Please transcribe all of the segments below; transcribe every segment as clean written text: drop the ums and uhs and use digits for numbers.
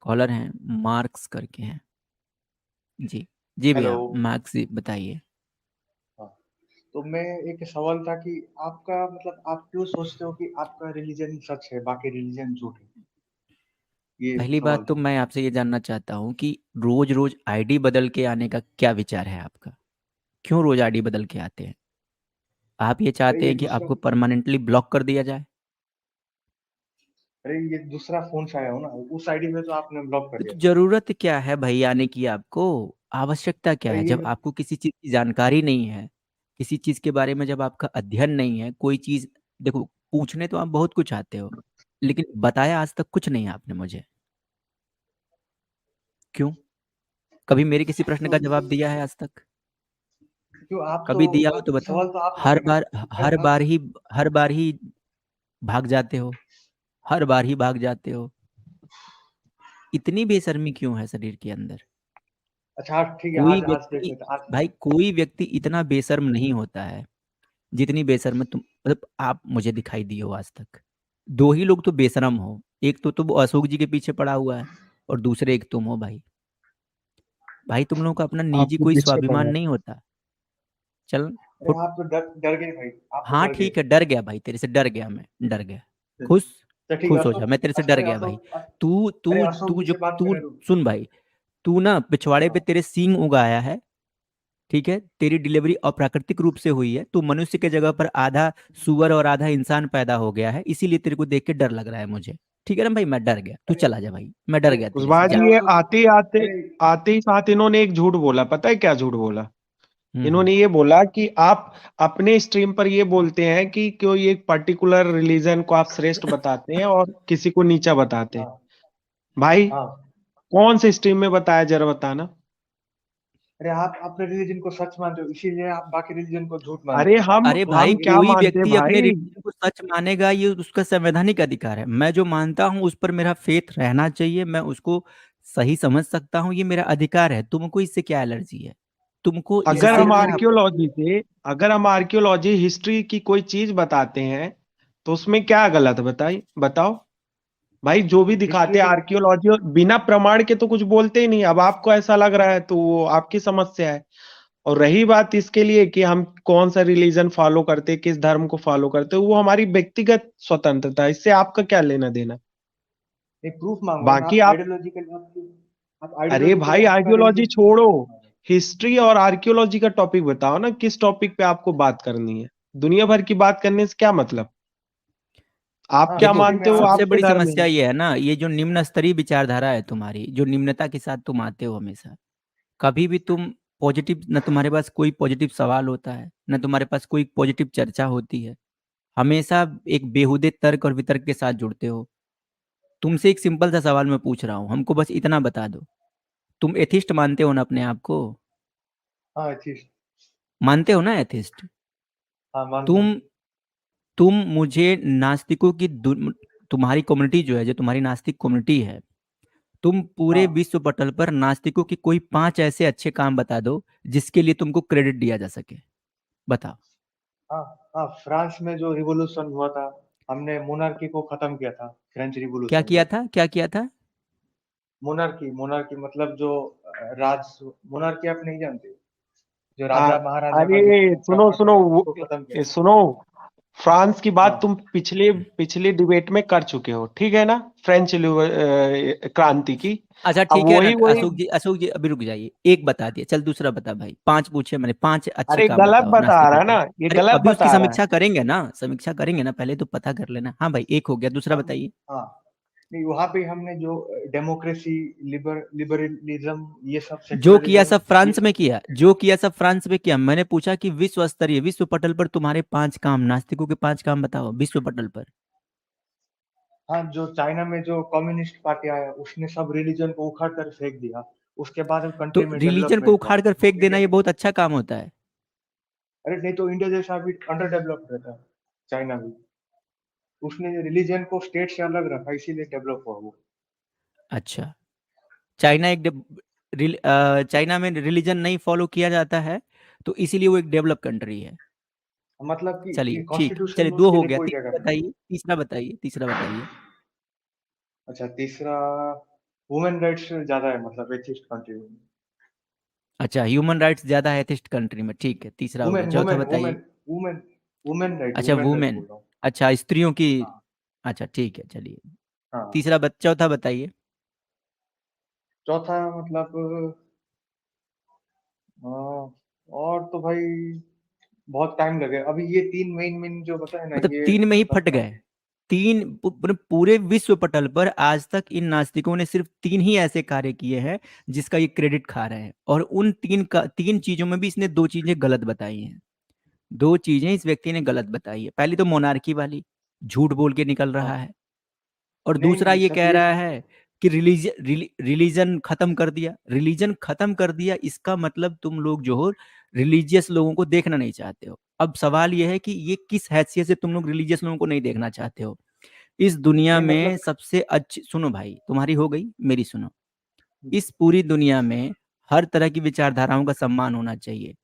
Collar हैं, marks करके हैं। जी। जी हेलो। भैया, मार्क्स जी बताइए। हाँ, तो मैं एक सवाल था कि आपका मतलब आप क्यों सोचते हो कि आपका रिलीजन सच है बाकी रिलीजन झूठ है? ये पहली सवाल बात तो था। मैं आपसे ये जानना चाहता हूँ कि रोज रोज आईडी बदल के आने का क्या विचार है आपका? क्यों रोज आईडी बदल के आते हैं? आप ये अरे चाहते ये हैं कि दूसरा आपको परमानेंटली ब्लॉक कर दिया जाए? अरे ये दूसरा फोन से आया हो ना, उस आईडी में तो आपने ब्लॉक कर तो दिया था। जरूरत क्या है भाई आने की आपको? आवश्यकता क्या अरे है ये जब आपको किसी चीज की जानकारी नहीं है? किसी चीज के बारे में जब आपका अध्ययन नहीं है, कोई चीज। देखो, पूछने तो आप बहुत कुछ आते हो, लेकिन बताया आज तक कुछ नहीं आपने मुझे। क्यों? कभी मेरे किसी प्रश्न तो का जवाब दिया है आज तक? क्यों आप तो कभी दिया हो तो बताओ। सवाल तो आप हर लोगे ना। बार हर बार ही हर बार ही भाग जाते हो। हर बार ही भाग जाते हो। इतनी बेशर्मी क्यों है शरीर के अंदर? अच्छा हाँ, ठीक है, कोई आज आज देख व्यक्ति लेते हैं, आज। भाई, कोई व्यक्ति इतना बेशर्म नहीं होता है जितनी बेशर्म तुम, मतलब आप मुझे दिखाई दिए हो आज तक। दो ही लोग तो बेशरम हो। एक तो तुम अशोक जी के पीछे पड़ा हुआ है, और दूसरे एक तुम हो भाई। भाई, तुम लोगों का अपना निजी आपके कोई पीछे स्वाभिमान पड़ा है। नहीं होता? चल। अरे आप तो डर डर गए भाई, आप तो हाँ डर गए। ठीक है, डर गया भाई, तेरे से डर गया, मैं डर गया। खुश। अच्छा ठीक है, खुश हो जा, अशोक। मैं तेरे से डर अरे गया भाई। अशोक, तू अरे तू अशोक तू जी जो से बात तू करने दो। सुन भाई, तू ना पिछवाड़े पे हाँ तेरे सींग उगाया है। ठीक है, तेरी डिलीवरी अप्राकृतिक रूप से हुई है। तू मनुष्य के जगह पर आधा सुअर और आधा इंसान पैदा हो गया है, इसीलिए तेरे को देख के डर लग रहा है मुझे। ठीक है ना भाई, मैं डर गया, तू अरे चला जा भाई, मैं डर अरे गया तेरे से, कुशवाहा जा। जी, ये अशोक। आते आते अरे आते ही साथ इन्होंने एक झूठ बोला। पता है क्या झूठ बोला? हम्म। इन्होंने ये बोला कि आप अपने स्ट्रीम पर ये बोलते हैं कि कोई एक पर्टिकुलर रिलीजन को आप श्रेष्ठ बताते हैं और किसी को नीचा बताते हैं। हाँ भाई, हाँ। कौन से स्ट्रीम में बताया, जरा बताना। अरे आप अपने रिलीजन को सच मानते हो, इसीलिए आप बाकी रिलीजन को झूठ मानते अरे हो। अरे भाई, हम ये क्या कोई मानते हैं व्यक्ति अपने भाई? रिलीजन को सच मानेगा, ये उसका संवैधानिक अधिकार है। मैं जो मानता हूँ उस पर मेरा फेथ रहना चाहिए, मैं उसको सही समझ सकता हूँ, ये मेरा अधिकार है। तुमको इससे क्या एलर्जी है? तुमको अगर इससे हम क्या? आर्कियोलॉजी से अगर हम आर्कियोलॉजी हिस्ट्री की कोई चीज बताते हैं तो उसमें क्या गलत बताई, बताओ। भाई, जो भी दिखाते हिस्ट्री हैं के। आर्कियोलॉजी, और बिना प्रमाण के तो कुछ बोलते ही नहीं। अब आपको ऐसा लग रहा है तो वो आपकी समस्या है। और रही बात इसके लिए कि हम कौन सा रिलीजन फॉलो करते, किस धर्म को फॉलो करते, वो हमारी व्यक्तिगत स्वतंत्रता है। इससे आपका क्या लेना देना? एक प्रूफ मांगो ना, बाकी आप आप, आइडियोलॉजिकल आप अरे आइडियोलॉजिकली भाई, आपका आइडियोलॉजी रिलीजन। छोड़ो। हिस्ट्री और आर्कियोलॉजी का टॉपिक बताओ ना, किस टॉपिक पे आपको बात करनी है। दुनिया भर की बात करने से क्या मतलब? आप हाँ क्या देखो, हिस्ट्री में मानते हो, आप। सबसे आपके बड़ी धर्म में। समस्या ये है ना, ये जो निम्न स्तरीय विचारधारा है तुम्हारी, जो निम्नता के साथ तुम आते हो हमेशा। कभी भी तुम पॉजिटिव, न तुम्हारे पास कोई पॉजिटिव सवाल होता है, न तुम्हारे पास कोई पॉजिटिव चर्चा होती है। हमेशा एक बेहुदे तर्क और वितर्क के साथ जुड़ते हो। तुमसे एक सिंपल सा सवाल मैं पूछ रहा हूँ, हमको बस इतना बता दो। तुम एथिस्ट मानते हो ना अपने आप को? हाँ ठीक। मानते हो ना एथिस्ट? हाँ मानता हूँ। तुम तुम मुझे नास्तिकों की तुम्हारी कम्युनिटी जो है, जो तुम्हारी नास्तिक कम्युनिटी है, तुम पूरे हाँ विश्व पटल पर नास्तिकों की कोई 5 ऐसे अच्छे काम बता दो जिसके लिए तुमको क्रेडिट दिया जा सके। बताओ। हाँ। हाँ, फ्रांस में जो रिवॉल्यूशन हुआ था, हमने मोनार्की को खत्म किया था फ्रेंच क्या रिवॉल्यूशन किया में। था, क्या किया था? मोनार्की मोनार्की मतलब जो राज। मोनार्की आप नहीं जानते? जो हाँ, राजा महाराजा का जो अरे परंपरा सुनो था, सुनो उसको खत्म किया था। सुनो। फ्रांस की बात हाँ तुम पिछले पिछले डिबेट में कर चुके हो, ठीक है ना? क्रांति की। अच्छा अब ठीक है ना, वही वही। अशोक जी अभी रुक जाइए। एक बता दिया, चल दूसरा बता भाई। 5 पूछे मैंने, 5 अच्छे अरे काम गलत बताओ बता रहा नास्तिकों है के। ना, ये अरे गलत अभी उसकी बता रहा है। समीक्षा करेंगे ना, समीक्षा करेंगे ना, पहले तो पता कर लेना। हाँ भाई, एक हो गया, दूसरा हम। बताइए। हाँ। नहीं, वहां पे हमने जो डेमोक्रेसी, लिबरलिज्म, ये सब जो किया सेकुलरिज्म, सब ये फ्रांस में सब। किया, जो किया सब फ्रांस में किया। मैंने पूछा कि विश्व स्तरीय, विश्व पटल पर तुम्हारे 5 काम, नास्तिकों के 5 काम बताओ विश्व पटल पर। हाँ, जो चाइना में जो कम्युनिस्ट पार्टी आया, उसने सब रिलीजन को उखाड़ कर फेंक दिया। उसके बाद तो कंट्री में रिलीजन को डेवलपमेंट हुआ। उखाड़ कर तो फेंक देना इंडिया। ये बहुत अच्छा काम होता है? अरे नहीं तो इंडिया जैसा अभी अंडर डेवलप्ड रहता है। चाइना भी। उसने रिलीजन को स्टेट से अलग रखा, इसीलिए डेवलप हुआ वो। अच्छा। चाइना चाइना में रिलीजन नहीं फॉलो किया जाता है, तो इसीलिए वो एक डेवलप कंट्री है। मतलब कि चलिए ये ठीक है, कॉन्स्टिट्यूशन चलिए में 2 उसके हो लिए गया, कोई जगह तीसरा नहीं है। बताइए, तीसरा बताइए, तीसरा बताइए। अच्छा तीसरा। वुमेन राइट्स ज्यादा है मतलब एथिस्ट कंट्री में। अच्छा, ह्यूमन राइट्स ज्यादा है एथिस्ट कंट्री में, ठीक है, तीसरा हो गया, वुमेन चौथा वुमेन बताइए। वुमेन वुमेन अच्छा, वुमेन राइट वुमेन, बोल रहा हूँ। अच्छा स्त्रियों की, हाँ अच्छा ठीक है, चलिए हाँ। चौथा बताइए। चौथा मतलब और तो भाई बहुत टाइम लगे, अभी ये तीन मेन मेन जो बताए ना मतलब ये तीन में ही मतलब फट गए? तीन पूरे विश्व पटल पर आज तक इन नास्तिकों ने सिर्फ तीन ही ऐसे कार्य किए हैं जिसका ये क्रेडिट खा रहे हैं, और उन तीन चीजों में भी इसने दो चीजें गलत बताई हैं। दो चीजें इस व्यक्ति ने गलत बताई है। पहली तो मोनार्की वाली, झूठ बोल के निकल हाँ रहा है, और नहीं दूसरा नहीं ये सर कह ये रहा है कि रिलीजन खत्म कर दिया। रिलीजन खत्म कर दिया, इसका मतलब तुम लोग जो हो रिलीजियस लोगों को देखना नहीं चाहते हो। अब सवाल यह है कि ये किस हैसियत से तुम लोग रिलीजियस लोगों को नहीं देखना चाहते हो? इस दुनिया नहीं में मतलब सबसे अच्छी, सुनो भाई, तुम्हारी हो गई, मेरी सुनो। इस पूरी दुनिया में हर तरह की विचारधाराओं का सम्मान होना चाहिए।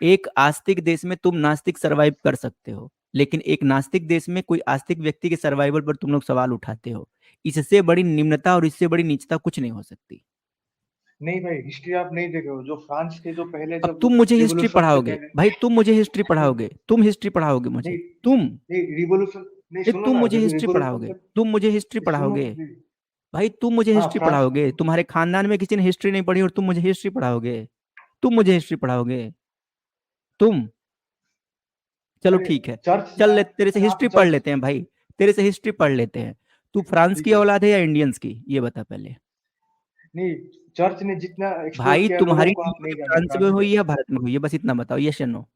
एक आस्तिक देश में तुम नास्तिक सरवाइव कर सकते हो, लेकिन एक नास्तिक देश में कोई आस्तिक व्यक्ति के सर्वाइवल पर तुम लोग सवाल उठाते हो। इससे बड़ी निम्नता और इससे बड़ी नीचता कुछ नहीं हो सकती। नहीं भाई हिस्ट्री आप नहीं देखे हो, जो फ्रांस के जो पहले अब जब तुम मुझे हिस्ट्री रिवोल्यूशन से पढ़ाओगे पहले। भाई, तुम मुझे हिस्ट्री नहीं पढ़ाओगे, तुम हिस्ट्री पढ़ाओगे मुझे, नहीं तुम, नहीं रिवोल्यूशन नहीं ये सुनो तुम ना, मुझे हिस्ट्री रिवोल्यूशन पढ़ाओगे, जब तुम मुझे हिस्ट्री सुनो पढ़ाओगे। प्लीज। भाई तुम मुझे हाँ हिस्ट्री फ्रांस। पढ़ाओगे, तुम्हारे खानदान में किसी ने हिस्ट्री नहीं पढ़ी और तुम मुझे हिस्ट्री पढ़ाओगे? तुम मुझे हिस्ट्री पढ़ाओगे, तुम। चलो अरे ठीक है, चर्च चल ना, ले, तेरे से अरे आप हिस्ट्री पढ़ चर्च। लेते हैं भाई, तेरे से हिस्ट्री पढ़ लेते हैं। तू फ्रांस ठीक की है। औलाद है या इंडियंस की, ये बता पहले। नहीं चर्च ने जितना एक्सप्लोर भाई किया लोगों तुम्हारी को आप नहीं नियुक्ति जानते फ्रांस में फ्रांस के। हुई या भारत में हुई, है बस इतना बताओ, यस या नो।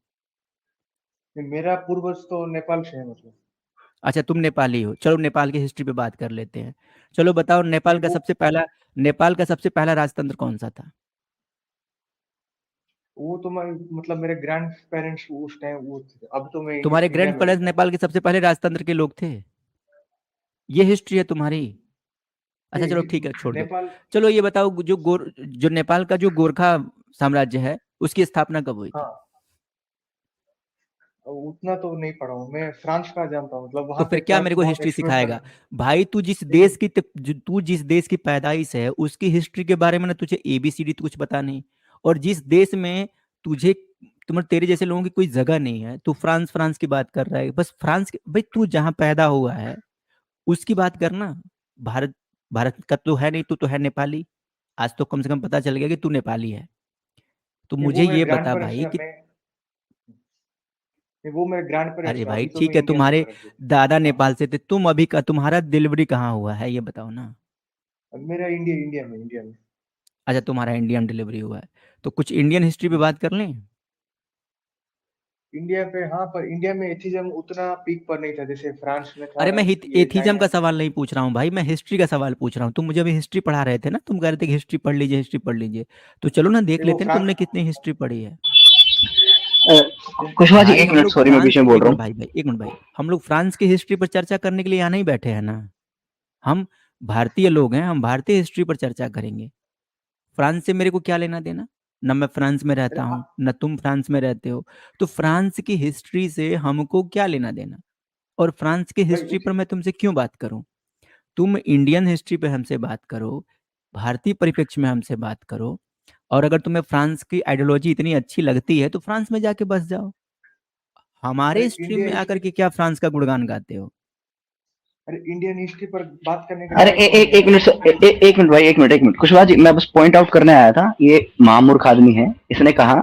मेरा पूर्वज तो नेपाल से है मतलब। अच्छा, तुम नेपाली हो, चलो नेपाल की हिस्ट्री पे बात कर लेते हैं। चलो बताओ, नहीं वो नेपाल का सबसे पहला राजतंत्र कौन सा था? वो तो मैं मतलब मेरे ग्रैंड पेरेंट्स उस टाइम वो थे, अब तो मैं तुम्हारे इंडिया ग्रैंड में पेरेंट्स रहता हूँ। नेपाल के सबसे पहले राजतंत्र के लोग थे? ये हिस्ट्री है तुम्हारी? अच्छा चलो ठीक है, छोड़ दो। नेपाल। चलो ये बताओ, जो नेपाल का जो गोरखा साम्राज्य है, उसकी स्थापना कब हुई थी? हाँ उतना तो नहीं पढ़ा हूँ मैं, फ्रांस का जानता हूँ मतलब तो वहाँ फिर पे क्या चर्च मेरे को बहुत हिस्ट्री एक्सप्लोर सिखाएगा? करना। भाई नहीं तू जिस देश की पैदाइश है उसकी हिस्ट्री के बारे में ना तुझे एबीसीडी तो कुछ पता नहीं। और जिस देश में तुझे तुम्हारे तेरे जैसे लोगों की कोई जगह नहीं है, तू फ्रांस फ्रांस की बात कर रहा है, बस फ्रांस भाई तू जहाँ पैदा हुआ है उसकी बात करना। भारत, भारत का तो है नहीं, तू तो है नेपाली। आज तो कम से कम पता चल गया कि तू नेपाली है। तो नहीं मुझे वो मेरे ये ग्रैंड बता पेरेंट्स भाई है कि, मैं। नहीं वो मेरे ग्रैंड अरे पेरेंट्स है, भाई अभी तो ठीक मैं है, इंडिया में तुम्हारे हूँ रह। दादा हाँ नेपाल से थे, तुम अभी का तुम्हारा डिलीवरी कहाँ हुआ है, ये बताओ ना। अब मेरा इंडिया इंडिया में। अच्छा, तुम्हारा इंडियन डिलीवरी हुआ है, तो कुछ इंडियन हिस्ट्री पे बात कर लें। इंडिया पे हाँ, पर इंडिया में एथिज्म उतना पीक पर नहीं था जैसे फ्रांस में था, अरे मैं ये एथिज्म चाइना का में था। सवाल नहीं पूछ रहा हूँ भाई, मैं हिस्ट्री का सवाल पूछ रहा हूँ। तुम मुझे अभी हिस्ट्री पढ़ा रहे थे ना, तुम कह रहे थे कि हिस्ट्री पढ़ लीजिए, हिस्ट्री पढ़ लीजिए। तो चलो ना देख नहीं वो लेते हैं फ्रांस। तुमने कितनी हिस्ट्री पढ़ी है। कुशवाहा जी भाई एक हम मिनट, लोग सॉरी मैं फ्रांस, बीच में बोल एक रहा मिनट हूँ। भाई, एक मिनट भाई, हम लोग फ्रांस की हिस्ट्री पर चर्चा करने के लिए यहाँ नहीं बैठे हैं ना। हम भारतीय लोग हैं, हम भारतीय हिस्ट्री पर चर्चा करेंगे। फ्रांस से मेरे को क्या लेना देना? न मैं फ्रांस में अरे रहता हूँ, न तुम फ्रांस में रहते हो। तो फ्रांस की हिस्ट्री से हमको क्या लेना देना? और फ्रांस की भाई हिस्ट्री उस पर मैं तुमसे क्यों बात करूं? तुम इंडियन हिस्ट्री पे हमसे बात करो, भारतीय परिप्रेक्ष्य में हमसे बात करो। और अगर तुम्हें फ्रांस की आइडियोलॉजी इतनी अच्छी लगती है तो फ्रांस में जाके बस जाओ। अरे हमारे स्ट्रीम इंडिया में आकर हिस्ट्री। के क्या फ्रांस का गुणगान गाते हो? अरे इंडियन हिस्ट्री पर बात करने के अरे लायक कौन है एक यार? मिनट एक मिनट भाई, एक मिनट कुशवाहा जी, मैं बस पॉइंट आउट करने आया था। ये महामूर्ख आदमी है, इसने कहा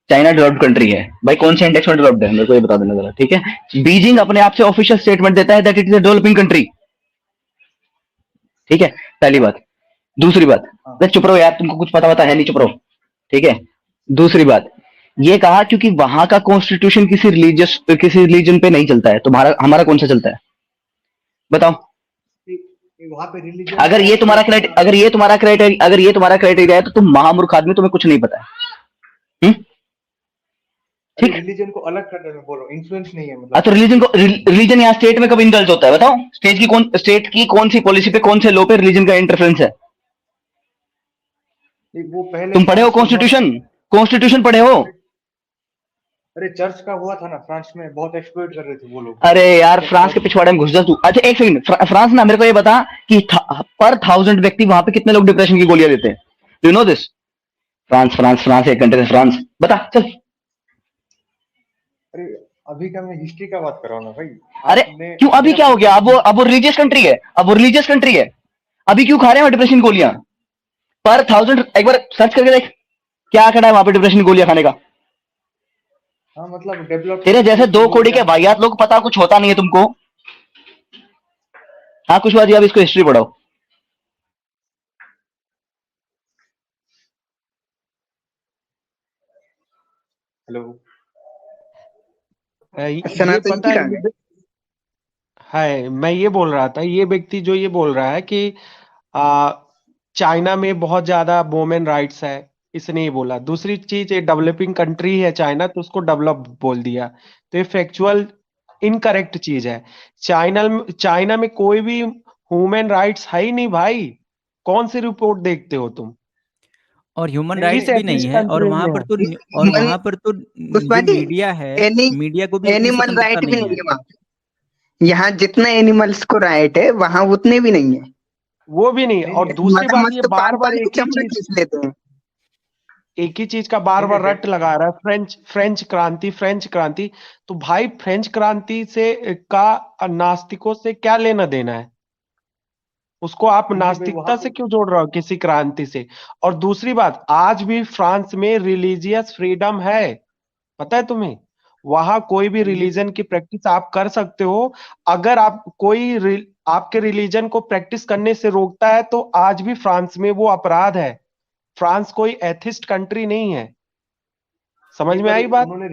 चाइना डेवलप्ड कंट्री है। भाई कौन से इंडेक्स में डेवलप्ड है, मेरे को ये बता देना जरा, ठीक है? बीजिंग अपने आप से ऑफिशियल स्टेटमेंट देता है that it is a developing country, ठीक है? पहली बात। दूसरी बात, हाँ चुप रहो यार, तुमको कुछ पता है नहीं, चुप रहो, ठीक है? दूसरी बात, ये कहा क्योंकि वहां का कॉन्स्टिट्यूशन किसी रिलीजन पे नहीं चलता है, तुम्हारा हमारा कौन सा चलता है, बताओ? वहां पे रिलीजन का एक अगर ये तुम्हारा क्राइटेरिया है तो तुम महामूर्ख आदमी, तुम्हें कुछ नहीं पता है। हम्म? अरे ठीक। रिलीजन को अलग करने में बोलो, इन्फ्लुएंस नहीं है तो मतलब। रिलीजन यहाँ स्टेट में कब इंडल्ज होता है, बताओ? स्टेट की कौन सी पॉलिसी पे, कौन से लॉ पे रिलीजन का इंटरफेरेंस है? वो पहले तुम पढ़े हो फ्रांस में हुआ था। कॉन्स्टिट्यूशन? कॉन्स्टिट्यूशन पढ़े हो? अरे चर्च का हुआ था ना फ्रांस में, बहुत एक्सप्लॉइट कर रहे थे वो लोग। अरे यार फ्रांस के पिछवाड़े में घुस जा तू। अच्छा एक सेकंड, फ्रांस ना, मेरे को ये बता कि पर 1000 व्यक्ति वहां पे कितने लोग डिप्रेशन की गोलियां लेते हैं? Do you know this? France France France एक कंट्री है, फ्रांस, बता चल। अरे अभी का मैं हिस्ट्री का बात कर रहा हूँ ना भाई। अरे आपने क्यों, अभी मेरा क्या हो गया? क्वेश्चन अब वो रिलीजियस कंट्री है, अब वो रिलीजियस कंट्री है, अभी क्यों खा रहे हैं डिप्रेशन गोलियां पर 1000? एक बार सर्च करके देख क्या आंकड़ा है वहां पे डिप्रेशन गोलियां खाने का। हाँ मतलब डेवलप तेरे जैसे कंट्री 2 लोग कोड़ी के ज्यादा। वाहियात लोग, पता कुछ होता नहीं है तुमको। हाँ कुशवाहा जी, अब इसको हिस्ट्री पढ़ाओ। हेलो। ये सनातन पता जी है कहाँ गए? मैं ये बोल रहा था, ये व्यक्ति जो ये बोल रहा है कि आ, चाइना में बहुत ज्यादा वुमेन राइट्स है, इसने ये बोला। दूसरी चीज, ये डेवलपिंग कंट्री है चाइना, तो उसको डेवलप बोल दिया, तो ये फैक्चुअल इनकरेक्ट चीज है। चाइना में कोई भी ह्यूमन राइट्स है ही नहीं भाई। कौन सी रिपोर्ट देखते हो तुम? और ह्यूमन नहीं राइट्स किस भी नहीं नहीं एथिस्ट है, और कंट्री वहां में पर है? तो और ह्यूमन, वहां पर तो पुष्पा जो जी, मीडिया है, एनी मीडिया को भी उतनी एनिमल स्वतंत्रता राइट भी नहीं नहीं है। है वहां। यहाँ जितने एनिमल्स को राइट है वहां उतने भी नहीं है। वो भी नहीं। नहीं और नहीं। दूसरी बात, ये मगरमच्छ तो बार काट बार काट के चमड़े खींच लेते हैं। एक ही चीज का बार नहीं बार नहीं रट लगा रहा है, फ्रेंच क्रांति, फ्रेंच क्रांति। तो भाई फ्रेंच क्रांति से का नास्तिकों से क्या लेना देना है? उसको आप क्योंकि भाई वहां नास्तिकता से पे क्यों जोड़ रहे हो किसी क्रांति से? और दूसरी बात, आज भी फ्रांस में रिलीजियस फ्रीडम है, पता है तुम्हें? वहां कोई भी ये रिलीजन की प्रैक्टिस आप कर सकते हो। अगर आप आपके रिलीजन को प्रैक्टिस करने से रोकता है तो आज भी फ्रांस में वो अपराध है। फ्रांस कोई एथिस्ट कंट्री नहीं है। समझ नहीं में पर आई बात? उन्होंने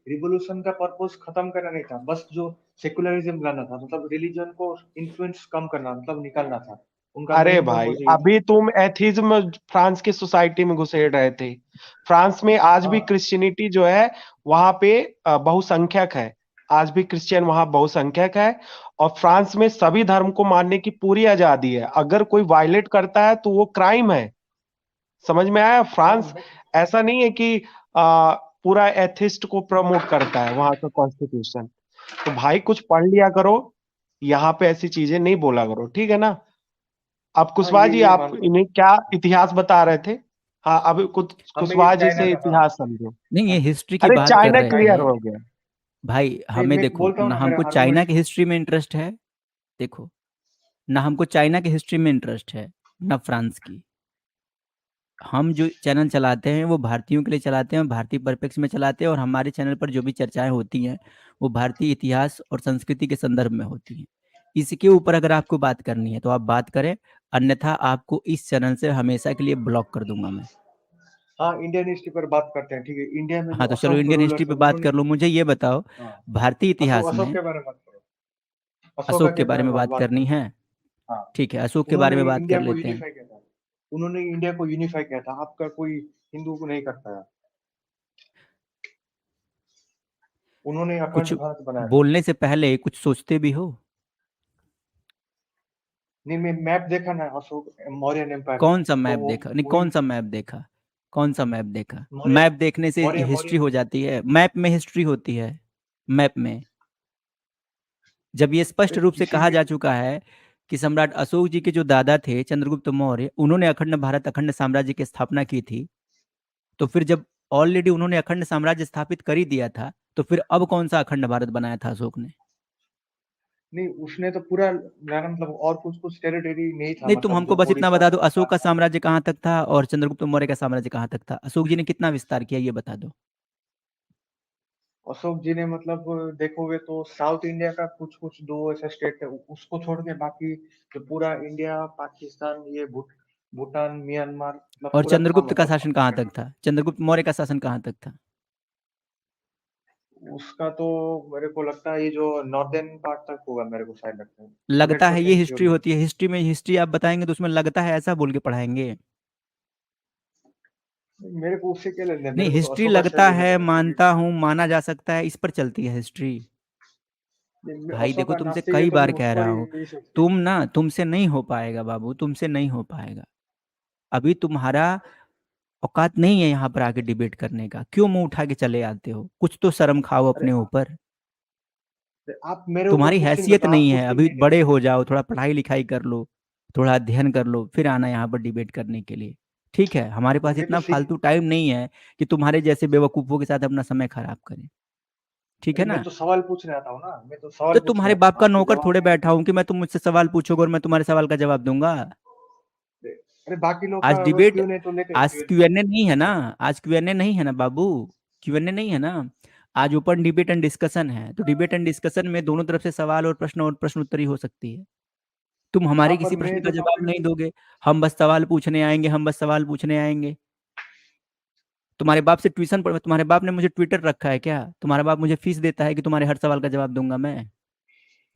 रिवोल्यूशन का पर्पस खत्म करना नहीं था, बस जो सेकुलरिज्म लाना था, मतलब रिलीजन को इन्फ्लुएंस कम करना, मतलब निकालना था। उनका अरे मेन भाई, पर्पस यही था। अभी तुम एथिज्म फ्रांस की सोसाइटी में घुसेड़ रहे थे। फ्रांस में आज भी हाँ क्रिश्चियनिटी जो है वहां पे बहुसंख्यक है। आज भी क्रिश्चियन वहां बहुसंख्यक है। और फ्रांस में सभी धर्म को मानने की पूरी आजादी है। अगर कोई वायलेट करता है तो वो क्राइम है। समझ में आया? हाँ फ्रांस ऐसा नहीं है कि पूरा एथिस्ट को प्रमोट करता है वहां का कॉन्स्टिट्यूशन। तो भाई कुछ पढ़ लिया करो, यहाँ पे ऐसी चीजें नहीं बोला करो, ठीक है ना? अब हाँ कुशवाहा जी, ये आप मानता हूँ। इन्हें क्या इतिहास बता रहे थे? हाँ, अब कुछ हाँ मैं ये कुशवाहा जी चाइना से का, हाँ। इतिहास समझो। नहीं, ये हाँ हिस्ट्री की अरे बात कर चाइना रहे क्लियर थे हो गया। भाई। नहीं हमें मैं देखो बोलता हूँ ना, ना, मेरा हमको चाइना आर्गुमेंट। की हिस्ट्री में इंटरेस्ट है। देखो ना, हमको चाइना की हिस्ट्री में इंटरेस्ट है, ना फ्रांस की। हम जो चैनल चलाते हैं वो भारतीयों के लिए चलाते हैं, और भारतीय परिप्रेक्ष्य में चलाते हैं, और हमारे चैनल पर जो भी चर्चाएं होती हैं वो भारतीय इतिहास और संस्कृति के संदर्भ में होती हैं। इसके ऊपर अगर आपको बात करनी है तो आप बात करें, अन्यथा आपको इस चैनल से हमेशा के लिए ब्लॉक कर दूंगा मैं। हाँ इंडियन हिस्ट्री पर बात करते हैं, ठीक है। इंडिया में हाँ, जो तो चलो अशोक इंडियन हिस्ट्री रूलर्स पे है बात उन्होंने। कर लो। मुझे ये बताओ, हाँ भारतीय अशोक इतिहास अशोक में के बारे में बात करो। अशोका अशोक के के बारे बारे में में बात बात करनी करो। है? हाँ ठीक है, अशोक के बारे उन्होंने में बात इंडिया कर को लेते हैं। यूनिफाई किया था। उन्होंने इंडिया को यूनिफाई किया था, आपका कोई हिंदू को नहीं करता है। उन्होंने कुछ अखंड भारत बनाया था। बोलने से पहले कुछ सोचते भी हो? नहीं मैं मैप देखा ना अशोक मौर्यन एम्पायर का, कौन सा तो मैप वो देखा? नहीं, वही कौन सा मैप देखा? कौन सा मैप देखा? मौर्य मैप देखने से मौर्य हिस्ट्री मौर्य हो जाती है? मैप में हिस्ट्री होती है? मैप में जब ये स्पष्ट अरे रूप से किसी कहा भी। जा चुका है कि सम्राट अशोक जी के जो दादा थे चंद्रगुप्त मौर्य, उन्होंने अखंड भारत, अखंड साम्राज्य की स्थापना की थी, तो फिर जब ऑलरेडी उन्होंने अखंड साम्राज्य स्थापित कर ही दिया था, तो फिर अब कौन सा अखंड भारत बनाया था अशोक ने? नहीं उसने तो पूरा मेरा मतलब, और कुछ कुछ टेरिटरी नहीं था, नहीं, तुम मतलब हमको जो बस इतना उड़ीसा बता दो, था, अशोक का झारखंड। साम्राज्य कहाँ तक था और चंद्रगुप्त मौर्य का साम्राज्य कहाँ तक था? अशोक जी ने कितना विस्तार किया, ये बता दो। अशोक जी ने मतलब देखोगे तो साउथ इंडिया का कुछ कुछ दो ऐसे स्टेट है, उसको छोड़ के बाकी जो पूरा इंडिया, पाकिस्तान, ये भूटान, म्यांमार, मतलब और पूरा था, चंद्रगुप्त का मतलब शासन कहाँ तक था? चंद्रगुप्त मौर्य का शासन कहाँ तक था? उसका तो मेरे को लगता है ये जो नॉर्दर्न पार्ट तक होगा, मेरे को शायद लगता है। लगता है, ये 100% श्योर हिस्ट्री नहीं। होती है। हिस्ट्री में हिस्ट्री आप बताएंगे तो उसमें लगता है ऐसा बोल के पढ़ाएंगे? मेरे को उससे क्या लेना है, नहीं, मेरे को तो हिस्ट्री अशोका से लगता लेना है, देना मानता हूँ, माना जा सकता है, इस पर चलती है हिस्ट्री। है। भाई देखो, अशोका तुमसे नास्तिक है कई तो बार मैं उस कह रहा पर हूँ, ही सोचती हूँ। तुम ना, तुमसे नहीं हो पाएगा बाबू, तुमसे नहीं हो पाएगा। अभी तुम्हारा औकात नहीं है यहाँ पर आके डिबेट करने का, क्यों मुंह उठा के चले आते हो? कुछ तो शर्म खाओ अपने ऊपर। आप मेरे ऊपर तुम्हारी पूछेंगे हैसियत तो आप नहीं पूछ है, के अभी नहीं बड़े देंगे। हो जाओ, थोड़ा पढ़ाई लिखाई कर लो, थोड़ा अध्ययन कर लो, फिर आना यहाँ पर डिबेट करने के लिए। ठीक है, हमारे पास मैं इतना तो सीख फालतू टाइम नहीं है कि तुम्हारे जैसे बेवकूफों के साथ अपना समय खराब करें। ठीक है मैं ना? तो सवाल पूछने आता हूँ ना, मैं तो तो सवाल पूछने तुम्हारे आता बाप हूँ, का आपके नौकर जवाब थोड़े नहीं बैठा हूँ कि मैं तुम मुझसे सवाल पूछोगे और मैं तुम्हारे सवाल का जवाब दूंगा। देते। अरे बाकी लोग आज का वो डिबेट, क्यों नहीं तो लेके आज क्यूएनए नहीं है ना, आज क्यूएनए नहीं है ना बाबू, क्यूएनए नहीं है ना, आज ओपन डिबेट एंड डिस्कशन है। तो डिबेट एंड डिस्कशन में दोनों तरफ से सवाल और प्रश्न उत्तरी हो सकती है। तुम हाँ हमारे पर किसी मैं प्रश्न का जो जवाब टॉपिक नहीं दोगे, हम बस सवाल पूछने आएंगे, हम बस सवाल पूछने आएंगे। तुम्हारे बाप से ट्यूशन पढ़, तुम्हारे बाप ने मुझे ट्विटर रखा है क्या? तुम्हारा बाप मुझे फीस देता है कि तुम्हारे हर सवाल का जवाब दूंगा मैं,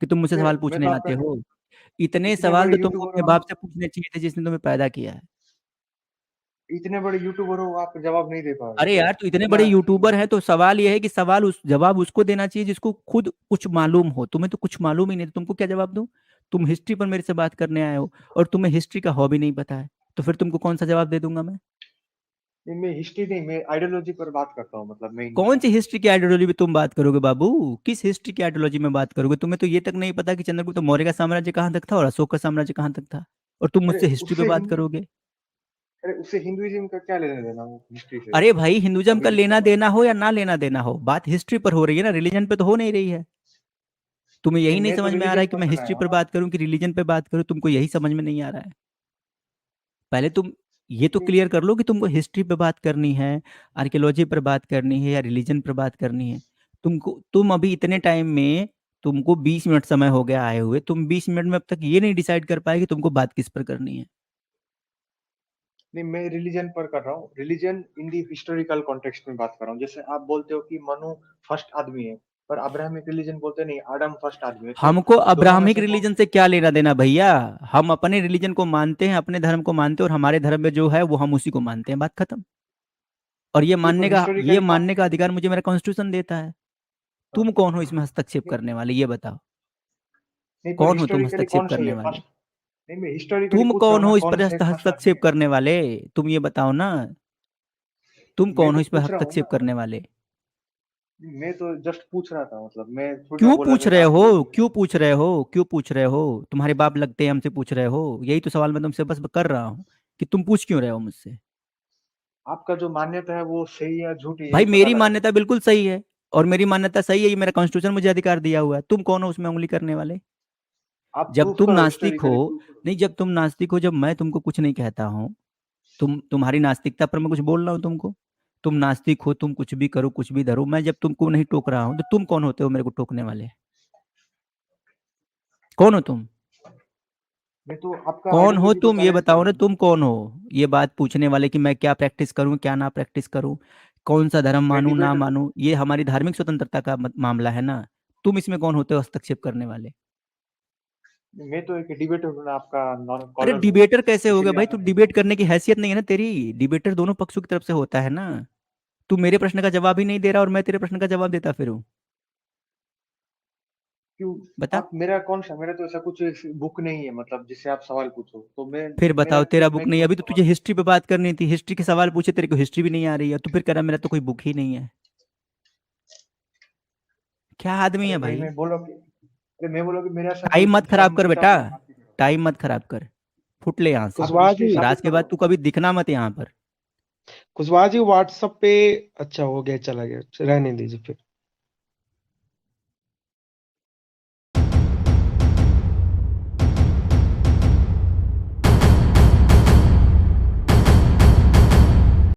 कि तुम मुझसे सवाल मैं पूछने तो आते आपका हो? इतने इतने सवाल बड़े तो तुमको यूट्यूबर अपने हो बाप आप, से पूछने चाहिए थे जिसने तुम्हें पैदा किया है। इतने बड़े यूट्यूबर हो आप जवाब नहीं दे पाओगे अरे क्या? यार, तो इतने इतना बड़े यूट्यूबर हैं, तो सवाल ये है कि सवाल उस जवाब उसको देना चाहिए जिसको खुद कुछ मालूम हो। तुम्हें तो कुछ मालूम ही नहीं, तो तुमको क्या जवाब दूं? तुम हिस्ट्री पर मेरे से बात करने आए हो और तुम्हें हिस्ट्री का हॉबी नहीं पता है, तो फिर तुमको कौन सा जवाब दे दूंगा मैं? नहीं, मैं हिस्ट्री नहीं, मैं आइडियोलॉजी पर बात करता हूँ, मतलब मैं कौन सी हिस्ट्री की आइडियोलॉजी में तुम बात करोगे बाबू? किस हिस्ट्री की आइडियोलॉजी में बात करोगे? तुम्हें तो ये तक नहीं पता कि चंद्रगुप्त मौर्य का साम्राज्य कहाँ तक था और अशोक का साम्राज्य कहाँ तक था, और तुम अरे मुझसे हिस्ट्री पे उससे बात करोगे? अरे उससे हिंदुइज्म का क्या लेना देना वो हिस्ट्री से? अरे भाई, हिंदुइज्म अभी का जितना लेना देना हो या ना लेना देना हो, बात हिस्ट्री पर हो रही है ना, रिलीजन पे तो हो नहीं रही है। तुम्हें नहीं, यही नहीं मैं तो समझ में आ रहा है रिलीजन कि पर मैं करना हिस्ट्री है पर ना। बात करूं कि रिलीजन पे बात करूं, तुमको यही समझ में नहीं आ रहा है। पहले तुम ये तो नहीं क्लियर कर लो कि तुमको हिस्ट्री पे बात करनी है, आर्कियोलॉजी पर बात करनी है, या रिलीजन पर बात करनी है। तुम अभी इतने टाइम में, तुमको 20 मिनट समय हो गया आए हुए, तुम 20 मिनट में अब तक ये नहीं डिसाइड कर पाए कि तुमको बात किस पर करनी है। नहीं, मैं रिलीजन पर कर रहा हूँ, religion in the historical context में बात कर रहा हूँ। जैसे आप बोलते हो कि मनु फर्स्ट आदमी है, पर अब्राहमिक रिलीजन बोलते नहीं, आदम फर्स्ट आदमी है, तो हमको दोनों में अब्राहमिक से कौन? रिलीजन से क्या लेना देना भैया? हम अपने रिलीजन को मानते हैं, अपने धर्म को मानते हैं, और हमारे धर्म में जो है वो हम उसी को मानते हैं, बात खत्म। और नहीं पर ये हिस्टोरिकली मानने का अधिकार मुझे मेरा कॉन्स्टिट्यूशन देता है। तुम कौन हो इसमें हस्तक्षेप नहीं, करने वाले, ये बताओ? नहीं पर कौन हो तुम हिस्टोरिकली हस्तक्षेप कौन सही करने है वाले? फर्स्ट? नहीं, मैं हिस्टोरिकली तुम पूछ रहा कौन हूँ ना, हो इस पर कौन से फर्स्ट आदमी हस्तक्षेप है? करने वाले? तुम ये बताओ ना, तुम मैं कौन हो तो इस पर पूछ रहा हूँ हस्तक्षेप ना, करने वाले? मैं तो जस्ट पूछ रहा था, मतलब मैं थोड़ी ना क्यों बोला पूछ मैं रहे आपको हो? ये बोलूं। क्यों पूछ रहे हो? क्यों पूछ रहे हो? तुम्हारे बाप लगते हैं हमसे पूछ रहे हो? यही तो सवाल मैं तुमसे बस कर रहा हूँ कि तुम पूछ क्यों रहे हो मुझसे। आपका जो मान्यता है वो सही या झूठी, भाई, यही पता मेरी लगा मान्यता मुझे। बिल्कुल सही है, और मेरी मान्यता सही है, ये मेरा कॉन्स्टिट्यूशन मुझे अधिकार दिया हुआ है। तुम कौन हो उसमें उंगली करने वाले? आप जब प्रूफ तुम करो, नास्तिक हो, हिस्टोरिकली प्रूफ करो। नहीं, जब तुम नास्तिक हो, जब मैं तुमको कुछ नहीं कहता हूँ, तुम्हारी नास्तिकता पर मैं कुछ बोल रहा हूँ तुमको, तुम नास्तिक हो, तुम कुछ भी करो, कुछ भी धरो, मैं जब तुमको नहीं टोक रहा हूँ, तो तुम कौन होते हो मेरे को टोकने वाले? कौन हो तुम? मैं तो आपका कौन हो आइडियोलॉजी को तुम, ये चैलेंज कर बताओ रहा ना, हूँ। तुम कौन हो? ये बात पूछने वाले कि मैं क्या प्रैक्टिस करूं, क्या ना प्रैक्टिस करूं, कौन सा धर्म मैं मानूं ना डिबेटर हूँ। मानूं, ये हमारी धार्मिक स्वतंत्रता का मामला है ना। तुम इसमें कौन होते हो हस्तक्षेप करने वाले? मैं तो एक डिबेटर हूँ ना, आपका नॉन अरे कॉलर हूँ। डिबेटर कैसे हो गया इसीलिए भाई? आप तू डिबेट करने की हैसियत नहीं है ना तेरी। डिबेटर दोनों पक्षों की तरफ से होता है ना। तू मेरे प्रश्न का जवाब ही नहीं दे रहा और मैं तेरे प्रश्न का जवाब देता फिर हूँ। क्यों? बता। आप मेरा कौन सा, मेरा तो ऐसा कुछ बुक नहीं है, मतलब जिससे आप सवाल पूछो, तो मैं फिर मेरा बताओ, तेरा तो बुक मैं नहीं? क्यों अभी तो सवाल? तुझे हिस्ट्री पे बात करनी थी, हिस्ट्री के सवाल पूछे, तेरे को हिस्ट्री भी नहीं आ रही है, तू फिर कह रहा मेरा तो कोई बुक ही नहीं है। क्या आदमी अरे है भाई, भाई? मैं बोला कि मेरा ऐसा कोई टाइम मत खराब धर्म कर के बेटा, साथ मैं बात नहीं करूँ। टाइम मत खराब कर, फुट ले यहाँ से। आप कुशवाहा हिस्ट्री जी, और आज साबित के करो। बाद तू कभी दिखना मत यहाँ पर। कुशवाहा जी व्हाट्सएप पे अच्छा हो गया, चला गया, रहने दीजिए फिर।